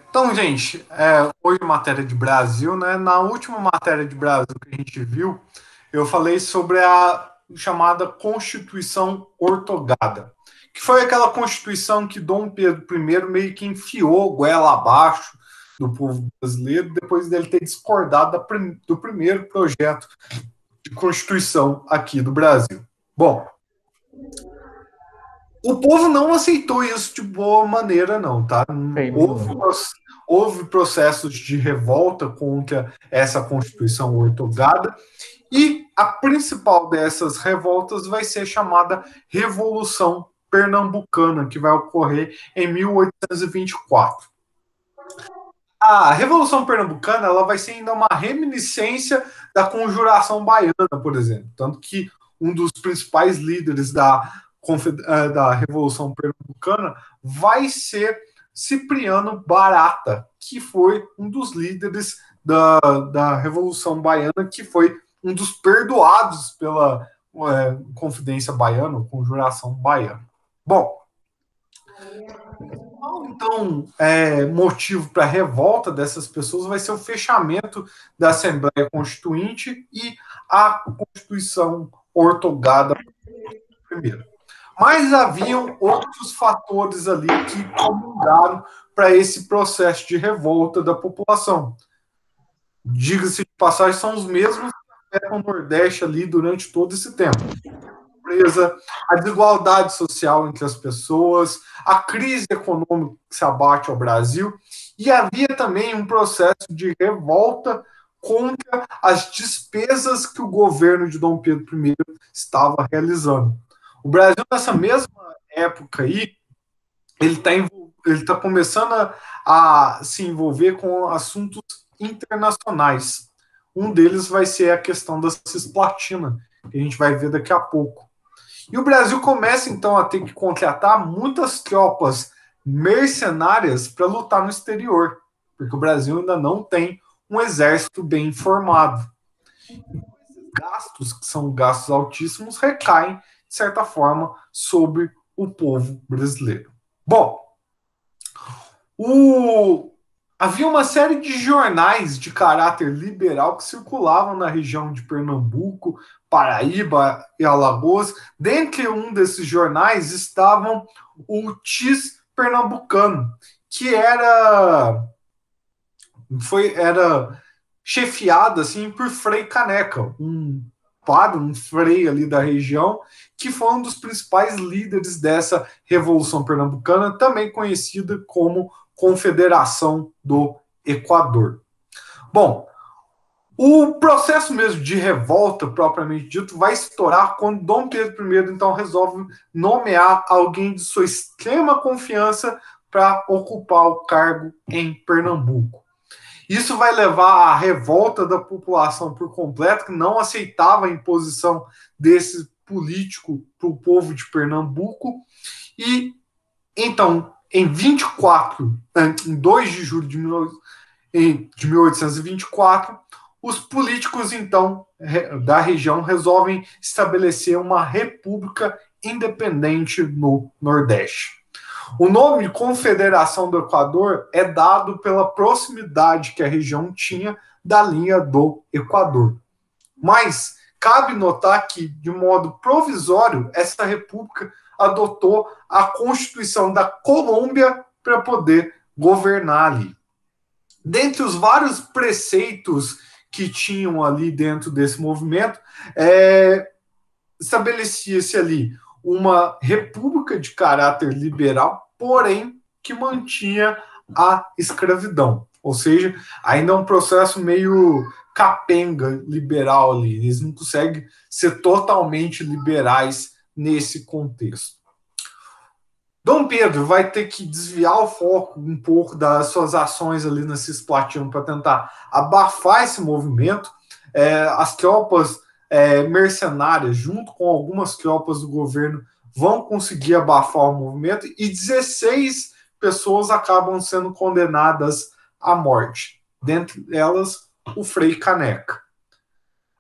Então, gente, hoje matéria de Brasil, né? Na última matéria de Brasil que a gente viu, eu falei sobre a chamada Constituição Ortogada, que foi aquela Constituição que Dom Pedro I meio que enfiou goela abaixo do povo brasileiro, depois dele ter discordado do primeiro projeto de Constituição aqui do Brasil. Bom, o povo não aceitou isso de boa maneira, não, tá? Houve, Terminou. houve processos de revolta contra essa Constituição ortogada, e a principal dessas revoltas vai ser chamada Revolução Pernambucana, que vai ocorrer em 1824. A Revolução Pernambucana ela vai ser ainda uma reminiscência da Conjuração Baiana, por exemplo. Tanto que um dos principais líderes da Revolução Pernambucana vai ser Cipriano Barata, que foi um dos líderes da Revolução Baiana, que foi um dos perdoados pela Confidência Baiana, Conjuração Baiana. Bom, então, motivo para a revolta dessas pessoas vai ser o fechamento da Assembleia Constituinte e a Constituição ortogada primeiro. Mas haviam outros fatores ali que comungaram para esse processo de revolta da população. Diga-se de passagem, são os mesmos que afetam o Nordeste ali durante todo esse tempo. A desigualdade social entre as pessoas, a crise econômica que se abate ao Brasil, e havia também um processo de revolta contra as despesas que o governo de Dom Pedro I estava realizando. O Brasil, nessa mesma época aí, ele tá começando a se envolver com assuntos internacionais. Um deles vai ser a questão da cisplatina, que a gente vai ver daqui a pouco. E o Brasil começa, então, a ter que contratar muitas tropas mercenárias para lutar no exterior, porque o Brasil ainda não tem um exército bem formado. Esses gastos, que são gastos altíssimos, recaem, de certa forma, sobre o povo brasileiro. Bom, havia uma série de jornais de caráter liberal que circulavam na região de Pernambuco, Paraíba e Alagoas. Dentre um desses jornais estavam o Tis Pernambucano, que era chefiado assim por Frei Caneca, um padre, um frei ali da região, que foi um dos principais líderes dessa Revolução Pernambucana, também conhecida como Confederação do Equador. Bom, o processo mesmo de revolta, propriamente dito, vai estourar quando Dom Pedro I, então, resolve nomear alguém de sua extrema confiança para ocupar o cargo em Pernambuco. Isso vai levar à revolta da população por completo, que não aceitava a imposição desse político para o povo de Pernambuco. E, então, em 2 de julho de 1824, os políticos, então, da região resolvem estabelecer uma república independente no Nordeste. O nome Confederação do Equador é dado pela proximidade que a região tinha da linha do Equador. Mas cabe notar que, de modo provisório, essa república adotou a Constituição da Colômbia para poder governar ali. Dentre os vários preceitos que tinham ali dentro desse movimento, estabelecia-se ali uma república de caráter liberal, porém que mantinha a escravidão. Ou seja, ainda é um processo meio capenga liberal ali. Eles não conseguem ser totalmente liberais nesse contexto. Dom Pedro vai ter que desviar o foco um pouco das suas ações ali na Cisplatina para tentar abafar esse movimento. As tropas mercenárias, junto com algumas tropas do governo, vão conseguir abafar o movimento e 16 pessoas acabam sendo condenadas à morte. Dentre elas, o Frei Caneca.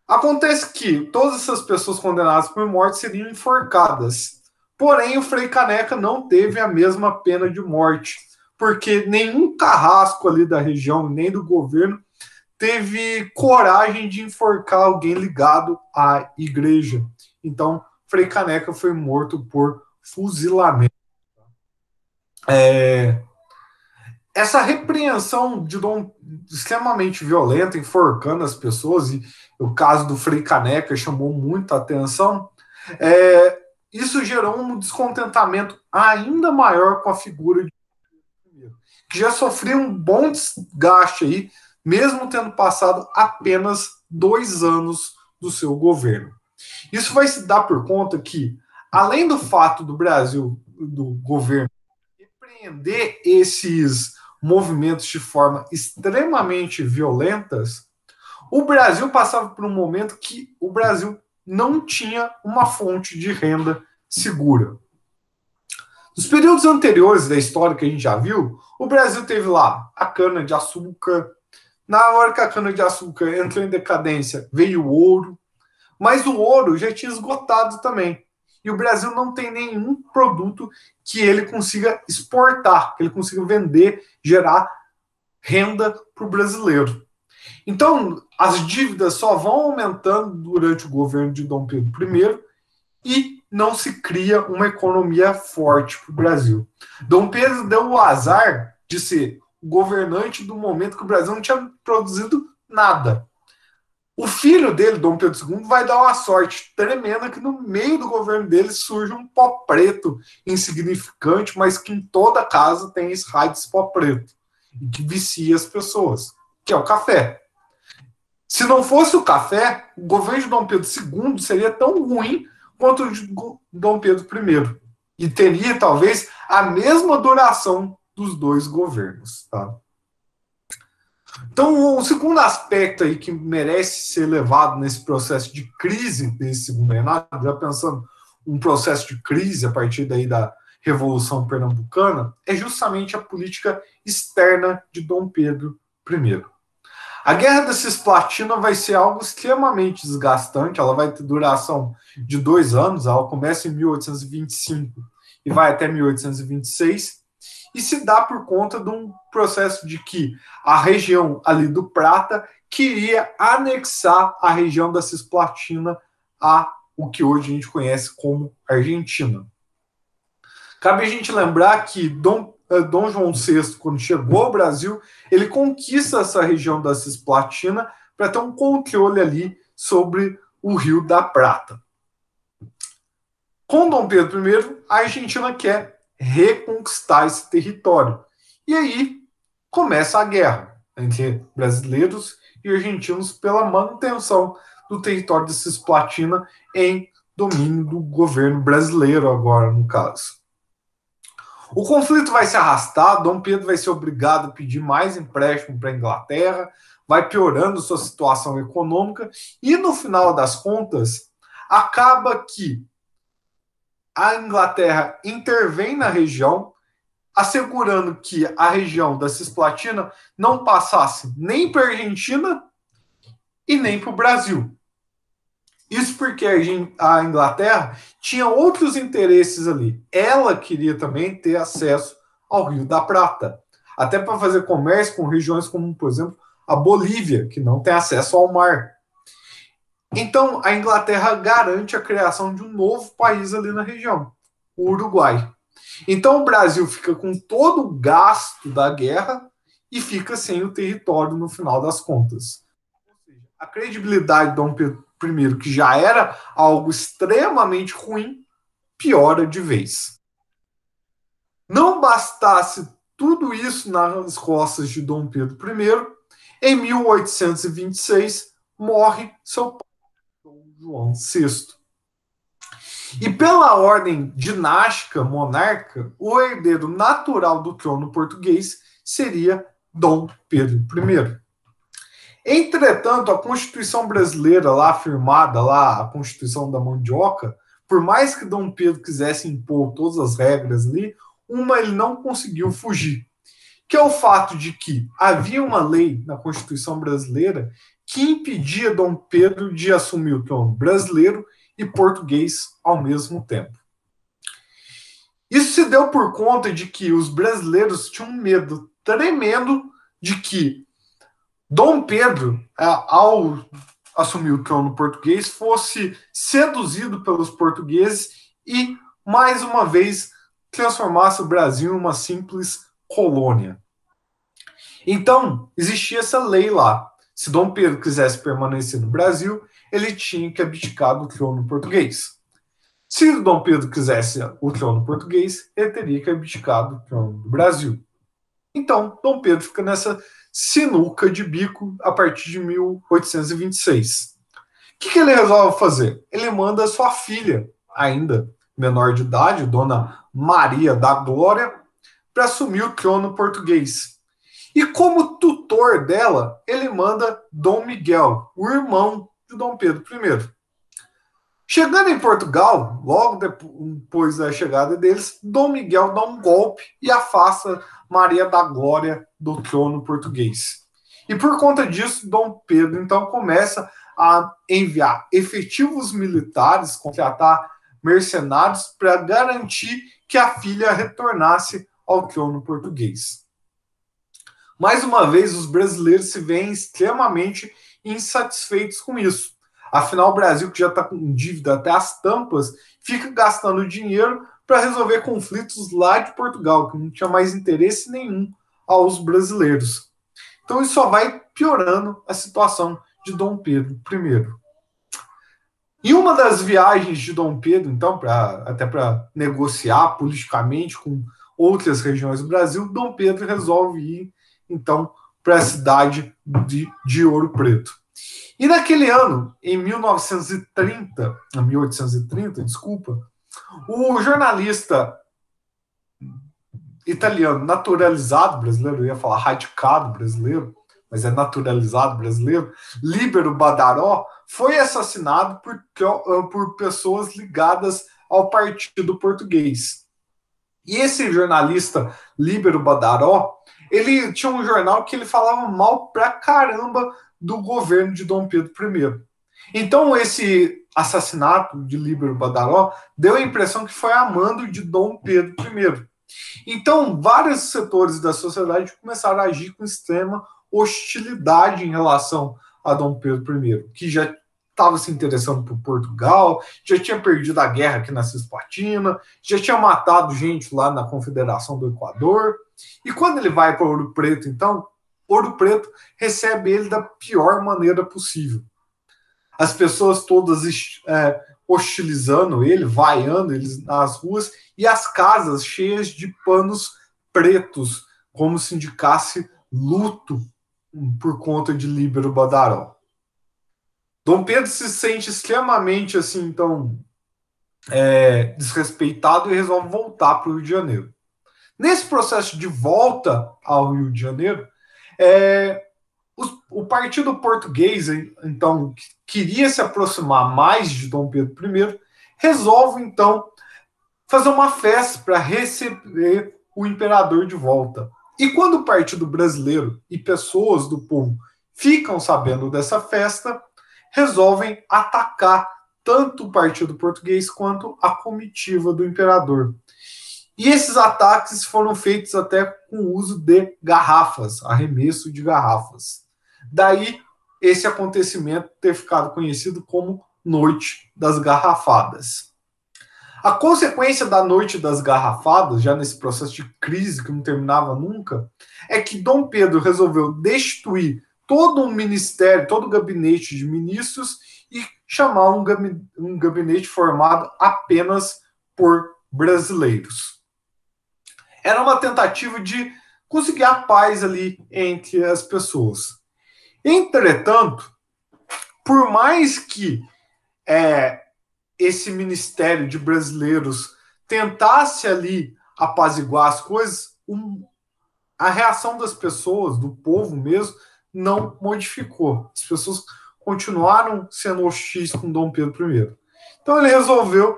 Acontece que todas essas pessoas condenadas por morte seriam enforcadas. Porém, o Frei Caneca não teve a mesma pena de morte, porque nenhum carrasco ali da região, nem do governo, teve coragem de enforcar alguém ligado à igreja. Então, Frei Caneca foi morto por fuzilamento. Essa repreensão de Dom extremamente violenta, enforcando as pessoas, e o caso do Frei Caneca chamou muita atenção, isso gerou um descontentamento ainda maior com a figura de que já sofreu um bom desgaste aí, mesmo tendo passado apenas 2 anos do seu governo. Isso vai se dar por conta que, além do fato do Brasil, do governo, repreender esses movimentos de forma extremamente violentas, o Brasil passava por um momento que o Brasil não tinha uma fonte de renda segura. Nos períodos anteriores da história que a gente já viu, o Brasil teve lá a cana-de-açúcar. Na hora que a cana-de-açúcar entrou em decadência, veio o ouro, mas o ouro já tinha esgotado também. E o Brasil não tem nenhum produto que ele consiga exportar, que ele consiga vender, gerar renda para o brasileiro. Então, as dívidas só vão aumentando durante o governo de Dom Pedro I e não se cria uma economia forte para o Brasil. Dom Pedro deu o azar de ser o governante do momento que o Brasil não tinha produzido nada. O filho dele, Dom Pedro II, vai dar uma sorte tremenda que no meio do governo dele surge um pó preto insignificante, mas que em toda casa tem esse raio desse pó preto e que vicia as pessoas, que é o café. Se não fosse o café, o governo de Dom Pedro II seria tão ruim quanto o de Dom Pedro I e teria talvez a mesma duração dos dois governos, tá? Então, o segundo aspecto aí que merece ser levado nesse processo de crise desse segundo reinado, já pensando um processo de crise a partir daí da Revolução Pernambucana, é justamente a política externa de Dom Pedro I. A Guerra da Cisplatina vai ser algo extremamente desgastante, ela vai ter duração de 2 anos, ela começa em 1825 e vai até 1826, e se dá por conta de um processo de que a região ali do Prata queria anexar a região da Cisplatina a o que hoje a gente conhece como Argentina. Cabe a gente lembrar que Dom João VI, quando chegou ao Brasil, ele conquista essa região da Cisplatina para ter um controle ali sobre o Rio da Prata. Com Dom Pedro I, a Argentina quer reconquistar esse território. E aí começa a guerra entre brasileiros e argentinos pela manutenção do território da Cisplatina em domínio do governo brasileiro agora, no caso. O conflito vai se arrastar, Dom Pedro vai ser obrigado a pedir mais empréstimo para a Inglaterra, vai piorando sua situação econômica e, no final das contas, acaba que a Inglaterra intervém na região, assegurando que a região da Cisplatina não passasse nem para a Argentina e nem para o Brasil. Isso porque a Inglaterra tinha outros interesses ali. Ela queria também ter acesso ao Rio da Prata, até para fazer comércio com regiões como, por exemplo, a Bolívia, que não tem acesso ao mar. Então, a Inglaterra garante a criação de um novo país ali na região, o Uruguai. Então, o Brasil fica com todo o gasto da guerra e fica sem o território no final das contas. Ou seja, a credibilidade de Dom Pedro I, que já era algo extremamente ruim, piora de vez. Não bastasse tudo isso nas costas de Dom Pedro I, em 1826 morre seu pai, Dom João VI. E pela ordem dinástica monarca, o herdeiro natural do trono português seria Dom Pedro I. Entretanto, a Constituição brasileira lá firmada, lá, a Constituição da Mandioca, por mais que Dom Pedro quisesse impor todas as regras ali, uma ele não conseguiu fugir, que é o fato de que havia uma lei na Constituição brasileira que impedia Dom Pedro de assumir o trono brasileiro e português ao mesmo tempo. Isso se deu por conta de que os brasileiros tinham um medo tremendo de que Dom Pedro, ao assumir o trono português, fosse seduzido pelos portugueses e, mais uma vez, transformasse o Brasil em uma simples colônia. Então, existia essa lei lá. Se Dom Pedro quisesse permanecer no Brasil, ele tinha que abdicar do trono português. Se Dom Pedro quisesse o trono português, ele teria que abdicar do trono do Brasil. Então, Dom Pedro fica nessa sinuca de bico a partir de 1826. O que ele resolve fazer? Ele manda sua filha, ainda menor de idade, Dona Maria da Glória, para assumir o trono português. E como tutor dela, ele manda Dom Miguel, o irmão de Dom Pedro I. Chegando em Portugal, logo depois da chegada deles, Dom Miguel dá um golpe e afasta Maria da Glória do trono português. E por conta disso, Dom Pedro então começa a enviar efetivos militares, contratar mercenários para garantir que a filha retornasse ao trono português. Mais uma vez, os brasileiros se veem extremamente insatisfeitos com isso. Afinal, o Brasil, que já está com dívida até as tampas, fica gastando dinheiro para resolver conflitos lá de Portugal, que não tinha mais interesse nenhum aos brasileiros. Então, isso só vai piorando a situação de Dom Pedro I. Em uma das viagens de Dom Pedro, então, até para negociar politicamente com outras regiões do Brasil, Dom Pedro resolve ir, então, para a cidade de Ouro Preto. E naquele ano, em 1830, desculpa, o jornalista italiano naturalizado brasileiro, eu ia falar radicado brasileiro, mas é naturalizado brasileiro, Líbero Badaró, foi assassinado por pessoas ligadas ao Partido Português. E esse jornalista Líbero Badaró, ele tinha um jornal que ele falava mal pra caramba do governo de Dom Pedro I. Então, esse assassinato de Líbero Badaró deu a impressão que foi a mando de Dom Pedro I. Então, vários setores da sociedade começaram a agir com extrema hostilidade em relação a Dom Pedro I, que já estava se interessando por Portugal, já tinha perdido a guerra aqui na Cisplatina, já tinha matado gente lá na Confederação do Equador. E quando ele vai para Ouro Preto, então, Ouro Preto recebe ele da pior maneira possível. As pessoas todas hostilizando ele, vaiando eles nas ruas, e as casas cheias de panos pretos, como se indicasse luto por conta de Líbero Badaró. Dom Pedro se sente extremamente assim, então, desrespeitado e resolve voltar para o Rio de Janeiro. Nesse processo de volta ao Rio de Janeiro, o Partido Português, então, que queria se aproximar mais de Dom Pedro I, resolve, então, fazer uma festa para receber o imperador de volta. E quando o Partido Brasileiro e pessoas do povo ficam sabendo dessa festa, resolvem atacar tanto o Partido Português quanto a comitiva do imperador. E esses ataques foram feitos até com o uso de garrafas, arremesso de garrafas. Daí, esse acontecimento ter ficado conhecido como Noite das Garrafadas. A consequência da Noite das Garrafadas, já nesse processo de crise que não terminava nunca, é que Dom Pedro resolveu destituir todo um ministério, todo o gabinete de ministros e chamar um gabinete formado apenas por brasileiros. Era uma tentativa de conseguir a paz ali entre as pessoas. Entretanto, por mais que esse ministério de brasileiros tentasse ali apaziguar as coisas, a reação das pessoas, do povo mesmo, não modificou. As pessoas continuaram sendo hostis com Dom Pedro I. Então ele resolveu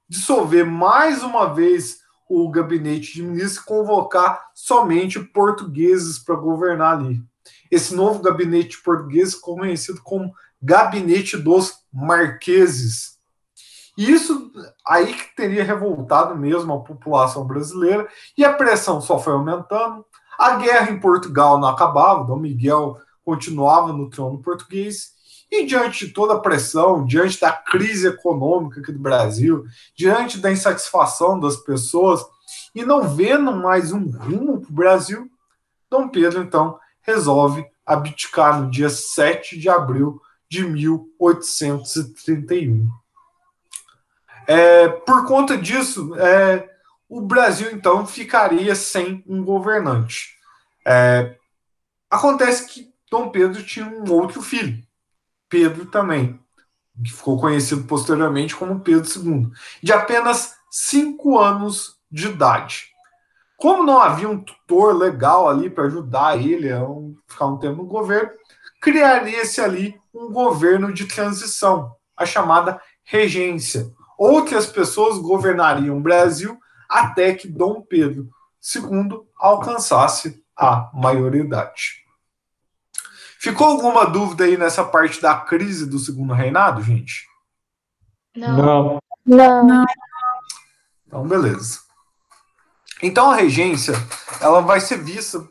dissolver mais uma vez o gabinete de ministros e convocar somente portugueses para governar ali. Esse novo gabinete português ficou conhecido como Gabinete dos Marqueses. E isso aí que teria revoltado mesmo a população brasileira, e a pressão só foi aumentando. A guerra em Portugal não acabava, Dom Miguel continuava no trono português, e diante de toda a pressão, diante da crise econômica aqui do Brasil, diante da insatisfação das pessoas, e não vendo mais um rumo para o Brasil, Dom Pedro, então, resolve abdicar no dia 7 de abril de 1831. Por conta disso, o Brasil, então, ficaria sem um governante. Acontece que Dom Pedro tinha um outro filho, Pedro também, que ficou conhecido posteriormente como Pedro II, de apenas 5 anos de idade. Como não havia um tutor legal ali para ajudar ele a ficar um tempo no governo, criaria-se ali um governo de transição, a chamada regência. Outras pessoas governariam o Brasil até que Dom Pedro II alcançasse a maioridade. Ficou alguma dúvida aí nessa parte da crise do segundo reinado, gente? Não. Não. Então, beleza. Então, a regência ela vai ser vista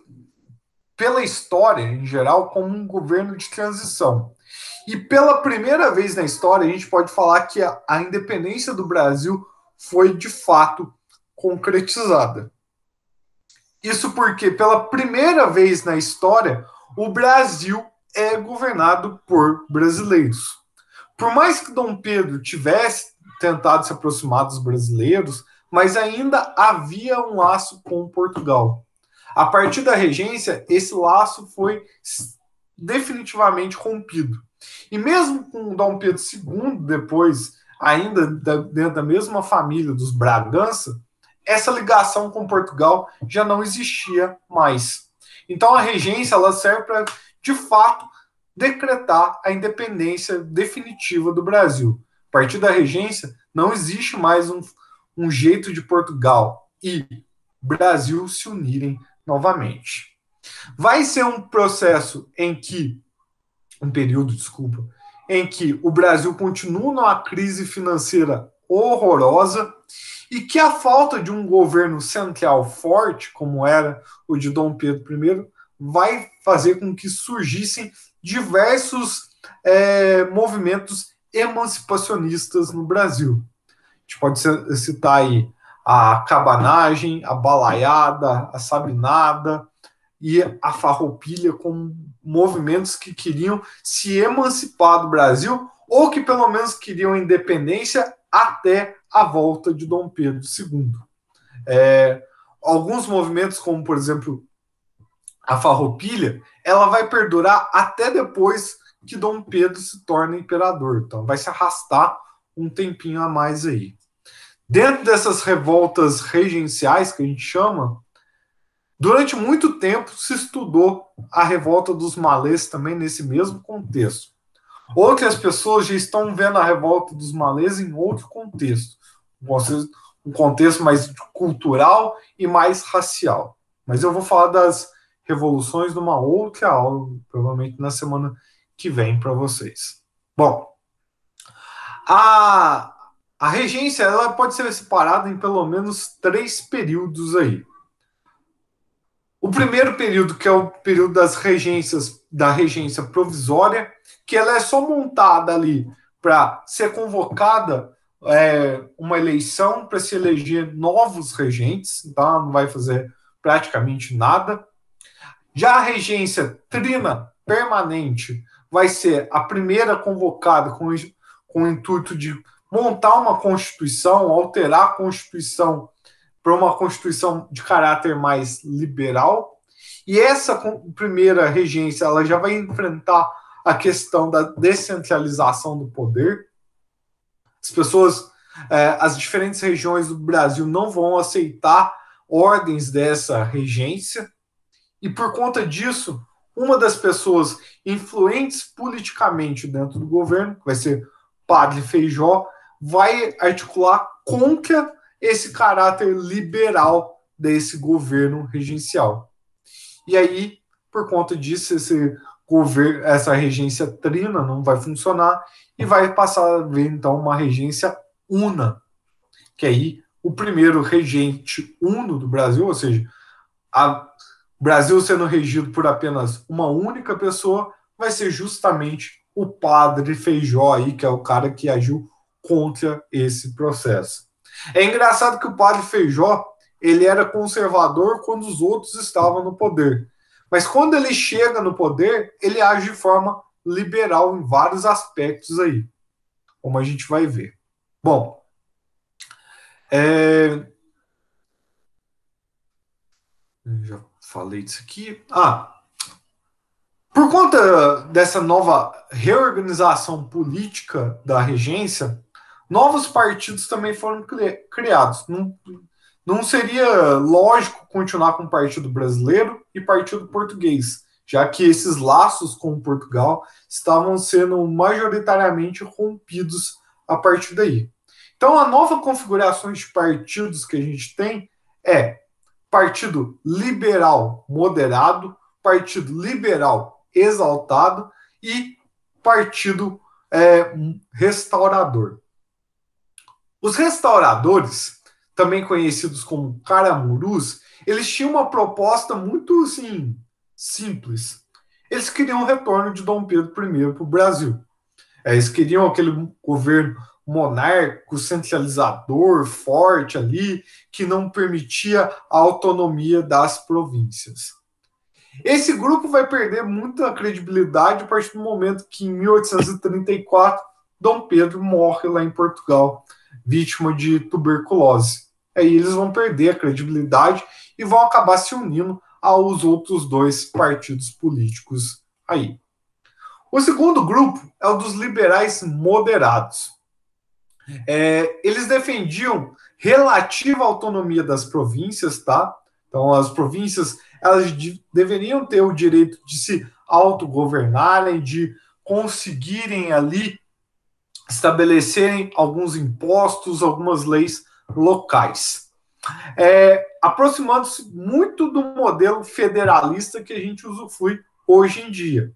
pela história, em geral, como um governo de transição. E pela primeira vez na história, a gente pode falar que a independência do Brasil foi, de fato, concretizada. Isso porque, pela primeira vez na história, o Brasil é governado por brasileiros. Por mais que Dom Pedro tivesse tentado se aproximar dos brasileiros, mas ainda havia um laço com Portugal. A partir da regência, esse laço foi definitivamente rompido. E mesmo com Dom Pedro II, depois, ainda dentro da mesma família dos Bragança, essa ligação com Portugal já não existia mais. Então a regência ela serve para, de fato, decretar a independência definitiva do Brasil. A partir da regência, não existe mais um jeito de Portugal e Brasil se unirem novamente. Vai ser um processo em que, um período, desculpa, em que o Brasil continua numa crise financeira horrorosa e que a falta de um governo central forte, como era o de Dom Pedro I, vai fazer com que surgissem diversos movimentos emancipacionistas no Brasil. A gente pode citar aí a cabanagem, a balaiada, a sabinada e a farroupilha como movimentos que queriam se emancipar do Brasil ou que pelo menos queriam independência até a volta de Dom Pedro II. Alguns movimentos, como por exemplo a farroupilha, ela vai perdurar até depois que Dom Pedro se torna imperador. Então vai se arrastar um tempinho a mais aí. Dentro dessas revoltas regenciais, que a gente chama, durante muito tempo se estudou a revolta dos malês também nesse mesmo contexto. Outras pessoas já estão vendo a revolta dos malês em outro contexto. Um contexto mais cultural e mais racial. Mas eu vou falar das revoluções numa outra aula, provavelmente na semana que vem para vocês. Bom, a regência ela pode ser separada em pelo menos 3 períodos aí. O primeiro período, que é o período das regências, da regência provisória, que ela é só montada ali para ser convocada uma eleição para se eleger novos regentes, então ela não vai fazer praticamente nada. Já a regência trina permanente vai ser a primeira convocada com o intuito de montar uma Constituição, alterar a Constituição para uma Constituição de caráter mais liberal. E essa primeira regência ela já vai enfrentar a questão da descentralização do poder. As pessoas, as diferentes regiões do Brasil não vão aceitar ordens dessa regência. E por conta disso, uma das pessoas influentes politicamente dentro do governo, que vai ser Padre Feijó, vai articular contra esse caráter liberal desse governo regencial. E aí, por conta disso, essa regência trina não vai funcionar e vai passar a ver, então, uma regência una, que aí o primeiro regente uno do Brasil, ou seja, o Brasil sendo regido por apenas uma única pessoa, vai ser justamente o padre Feijó aí, que é o cara que agiu contra esse processo. É engraçado que o padre Feijó, ele era conservador quando os outros estavam no poder. Mas quando ele chega no poder, ele age de forma liberal em vários aspectos aí, como a gente vai ver. Bom, já falei disso aqui. Por conta dessa nova reorganização política da regência, novos partidos também foram criados. Não seria lógico continuar com o Partido Brasileiro e Partido Português, já que esses laços com Portugal estavam sendo majoritariamente rompidos a partir daí. Então, a nova configuração de partidos que a gente tem é Partido Liberal Moderado, Partido Liberal Exaltado e Partido Restaurador. Os restauradores, também conhecidos como caramurus, eles tinham uma proposta muito assim, simples. Eles queriam o retorno de Dom Pedro I para o Brasil. Eles queriam aquele governo monárquico, centralizador, forte ali, que não permitia a autonomia das províncias. Esse grupo vai perder muita credibilidade a partir do momento que, em 1834, Dom Pedro morre lá em Portugal, vítima de tuberculose. Aí eles vão perder a credibilidade e vão acabar se unindo aos outros dois partidos políticos aí. O segundo grupo é o dos liberais moderados. Eles defendiam relativa autonomia das províncias, tá? Então, as províncias elas deveriam ter o direito de se autogovernarem, de conseguirem ali estabelecerem alguns impostos, algumas leis locais. Aproximando-se muito do modelo federalista que a gente usufrui hoje em dia.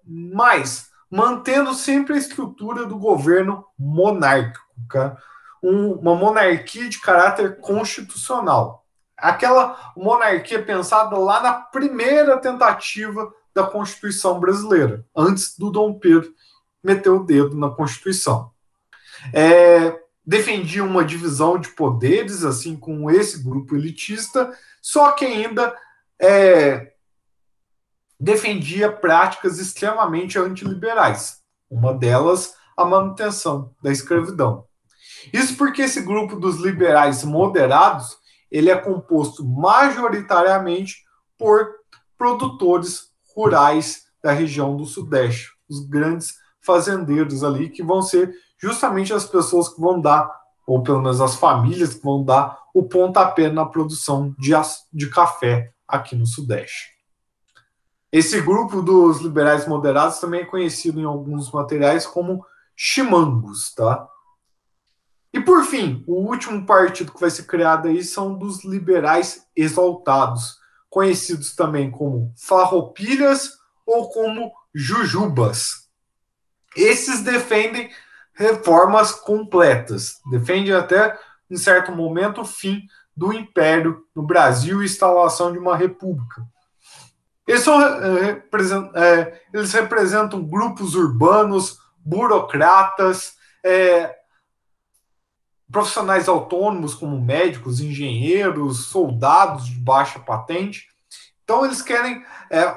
Mas mantendo sempre a estrutura do governo monárquico, tá? Uma monarquia de caráter constitucional. Aquela monarquia pensada lá na primeira tentativa da Constituição brasileira, antes do Dom Pedro meter o dedo na Constituição. Defendia uma divisão de poderes, assim, com esse grupo elitista, só que ainda defendia práticas extremamente antiliberais. Uma delas, a manutenção da escravidão. Isso porque esse grupo dos liberais moderados, ele é composto majoritariamente por produtores rurais da região do Sudeste, os grandes fazendeiros ali, que vão ser justamente as pessoas que vão dar, ou pelo menos as famílias que vão dar o pontapé na produção de café aqui no Sudeste. Esse grupo dos liberais moderados também é conhecido em alguns materiais como chimangos, tá? E por fim, o último partido que vai ser criado aí são dos liberais exaltados, conhecidos também como farroupilhas ou como jujubas. Esses defendem reformas completas, defendem até, em certo momento, o fim do império no Brasil e a instalação de uma república. Eles representam grupos urbanos, burocratas, profissionais autônomos como médicos, engenheiros, soldados de baixa patente. Então eles querem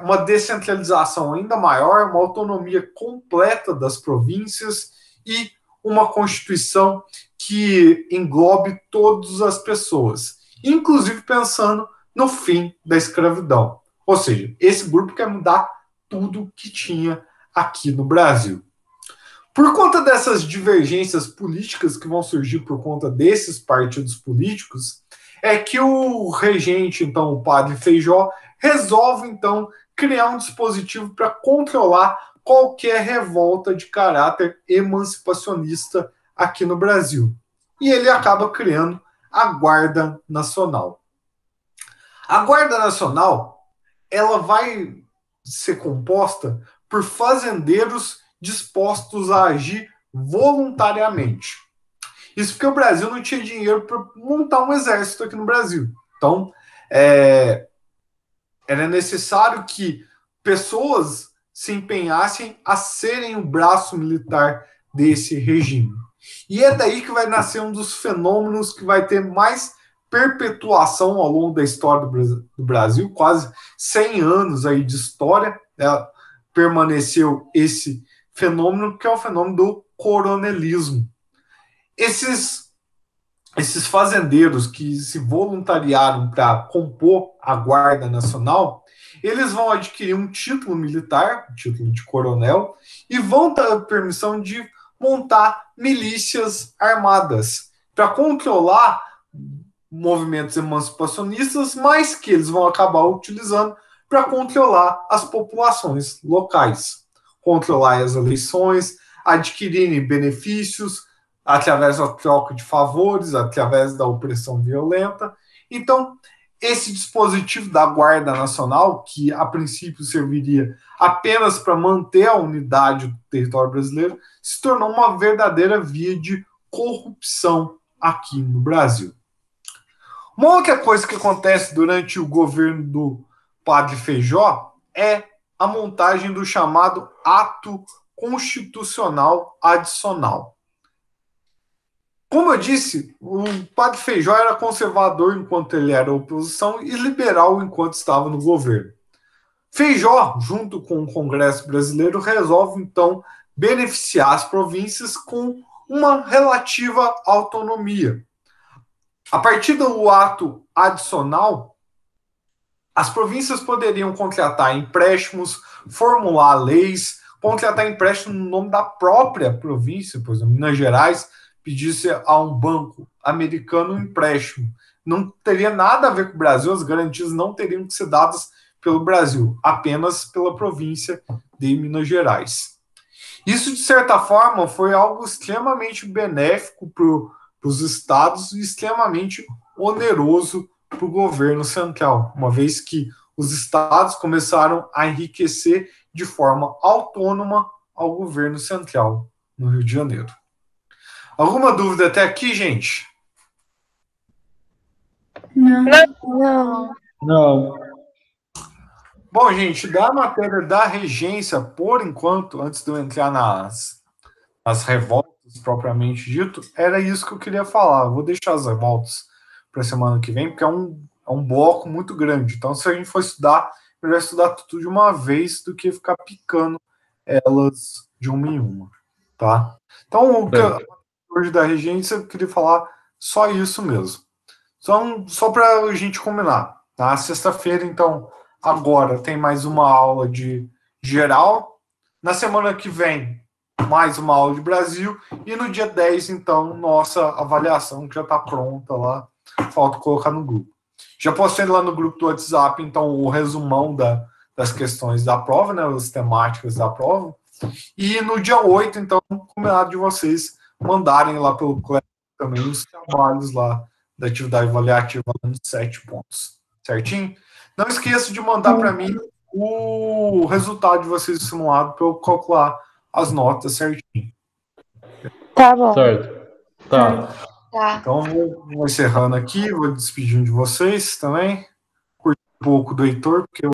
uma descentralização ainda maior, uma autonomia completa das províncias e uma Constituição que englobe todas as pessoas, inclusive pensando no fim da escravidão. Ou seja, esse grupo quer mudar tudo que tinha aqui no Brasil. Por conta dessas divergências políticas que vão surgir por conta desses partidos políticos, é que o regente, então, o padre Feijó, resolve, então, criar um dispositivo para controlar qualquer revolta de caráter emancipacionista aqui no Brasil. E ele acaba criando a Guarda Nacional. A Guarda Nacional, ela vai ser composta por fazendeiros dispostos a agir voluntariamente. Isso porque o Brasil não tinha dinheiro para montar um exército aqui no Brasil. Então, era necessário que pessoas se empenhassem a serem o braço militar desse regime. E é daí que vai nascer um dos fenômenos que vai ter mais perpetuação ao longo da história do Brasil, quase 100 anos aí de história, permaneceu esse fenômeno, que é o fenômeno do coronelismo. Esses fazendeiros que se voluntariaram para compor a Guarda Nacional, eles vão adquirir um título militar, um título de coronel, e vão ter a permissão de montar milícias armadas para controlar movimentos emancipacionistas, mas que eles vão acabar utilizando para controlar as populações locais, controlar as eleições, adquirirem benefícios através da troca de favores, através da opressão violenta. Então, esse dispositivo da Guarda Nacional, que a princípio serviria apenas para manter a unidade do território brasileiro, se tornou uma verdadeira via de corrupção aqui no Brasil. Uma outra coisa que acontece durante o governo do Padre Feijó é a montagem do chamado Ato Constitucional Adicional. Como eu disse, o Padre Feijó era conservador enquanto ele era oposição e liberal enquanto estava no governo. Feijó, junto com o Congresso Brasileiro, resolve, então, beneficiar as províncias com uma relativa autonomia. A partir do ato adicional, as províncias poderiam contratar empréstimos, formular leis, contratar empréstimo no nome da própria província, por exemplo, Minas Gerais pedisse a um banco americano um empréstimo. Não teria nada a ver com o Brasil, as garantias não teriam que ser dadas pelo Brasil, apenas pela província de Minas Gerais. Isso, de certa forma, foi algo extremamente benéfico para os estados e extremamente oneroso para o governo central, uma vez que os estados começaram a enriquecer de forma autônoma ao governo central no Rio de Janeiro. Alguma dúvida até aqui, gente? Não. Bom, gente, da matéria da regência, por enquanto, antes de eu entrar nas revoltas propriamente dito, era isso que eu queria falar. Eu vou deixar as revoltas para a semana que vem, porque é um bloco muito grande. Então, se a gente for estudar, melhor estudar tudo de uma vez do que ficar picando elas de uma em uma, tá? Então, o que hoje da regência, eu queria falar só isso mesmo. Só para a gente combinar, tá? Sexta-feira, então, agora tem mais uma aula de geral. Na semana que vem, mais uma aula de Brasil. E no dia 10, então, nossa avaliação que já está pronta lá. Falta colocar no grupo. Já postei lá no grupo do WhatsApp, então, o resumão das questões da prova, né? As temáticas da prova. E no dia 8, então, combinado de vocês mandarem lá pelo Cleber também os trabalhos lá da atividade avaliativa nos 7 pontos. Certinho? Não esqueça de mandar para mim o resultado de vocês do simulado para eu calcular as notas certinho. Tá bom. Certo. Tá. Então, vou encerrando aqui, vou despedindo de vocês também. Curti um pouco do Heitor, porque